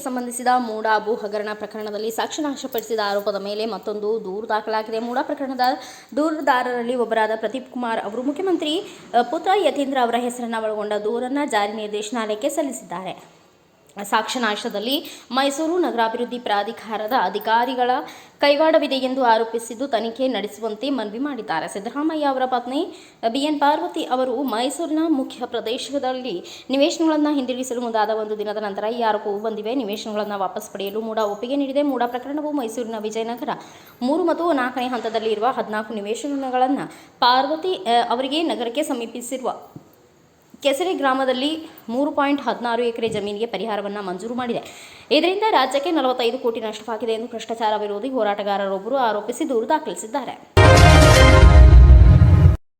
ಸಂಬಂಧಿಸಿದ ಮೂಡಾ ಭೂ ಹಗರಣ ಪ್ರಕರಣದಲ್ಲಿ ಸಾಕ್ಷ್ಯ ನಾಶಪಡಿಸಿದ ಆರೋಪದ ಮೇಲೆ ಮತ್ತೊಂದು ದೂರು ದಾಖಲಾಗಿದೆ. ಮೂಡಾ ಪ್ರಕರಣದ ದೂರುದಾರರಲ್ಲಿ ಒಬ್ಬರಾದ ಪ್ರದೀಪ್ ಕುಮಾರ್ ಅವರು ಮುಖ್ಯಮಂತ್ರಿ ಪುತ್ರ ಯತೀಂದ್ರ ಅವರ ಹೆಸರನ್ನು ಒಳಗೊಂಡ ದೂರನ್ನು ಜಾರಿ ನಿರ್ದೇಶನಾಲಯಕ್ಕೆ ಸಲ್ಲಿಸಿದ್ದಾರೆ. ಸಾಕ್ಷ್ಯ ನಾಶದಲ್ಲಿ ಮೈಸೂರು ನಗರಾಭಿವೃದ್ಧಿ ಪ್ರಾಧಿಕಾರದ ಅಧಿಕಾರಿಗಳ ಕೈವಾಡವಿದೆ ಎಂದು ಆರೋಪಿಸಿದ್ದು ತನಿಖೆ ನಡೆಸುವಂತೆ ಮನವಿ ಮಾಡಿದ್ದಾರೆ. ಸಿದ್ದರಾಮಯ್ಯ ಅವರ ಪತ್ನಿ ಬಿಎನ್ ಪಾರ್ವತಿ ಅವರು ಮೈಸೂರಿನ ಮುಖ್ಯ ಪ್ರದೇಶದಲ್ಲಿ ನಿವೇಶನಗಳನ್ನು ಹಿಂದಿರುಗಿಸಲು ಮುಂದಾದ ಒಂದು ದಿನದ ನಂತರ ಈ ಆರೋಪವು ಬಂದಿವೆ. ನಿವೇಶನಗಳನ್ನು ವಾಪಸ್ ಪಡೆಯಲು ಮೂಡಾ ಒಪ್ಪಿಗೆ ನೀಡಿದೆ. ಮೂಡಾ ಪ್ರಕರಣವು ಮೈಸೂರಿನ ವಿಜಯನಗರ 3 ಮತ್ತು 4ನೇ ಹಂತದಲ್ಲಿ ಇರುವ 14 ನಿವೇಶನಗಳನ್ನು ಪಾರ್ವತಿ ಅವರಿಗೆ ನಗರಕ್ಕೆ ಸಮೀಪಿಸಿರುವ ಕೆಸರೆ ಗ್ರಾಮದಲ್ಲಿ 3.16 ಎಕರೆ ಜಮೀನಿಗೆ ಪರಿಹಾರವನ್ನು ಮಂಜೂರು ಮಾಡಿದೆ. ಇದರಿಂದ ರಾಜ್ಯಕ್ಕೆ 45 ಕೋಟಿ ನಷ್ಟವಾಗಿದೆ ಎಂದು ಭ್ರಷ್ಟಾಚಾರ ವಿರೋಧಿ ಹೋರಾಟಗಾರರೊಬ್ಬರು ಆರೋಪಿಸಿ ದೂರು ದಾಖಲಿಸಿದ್ದಾರೆ.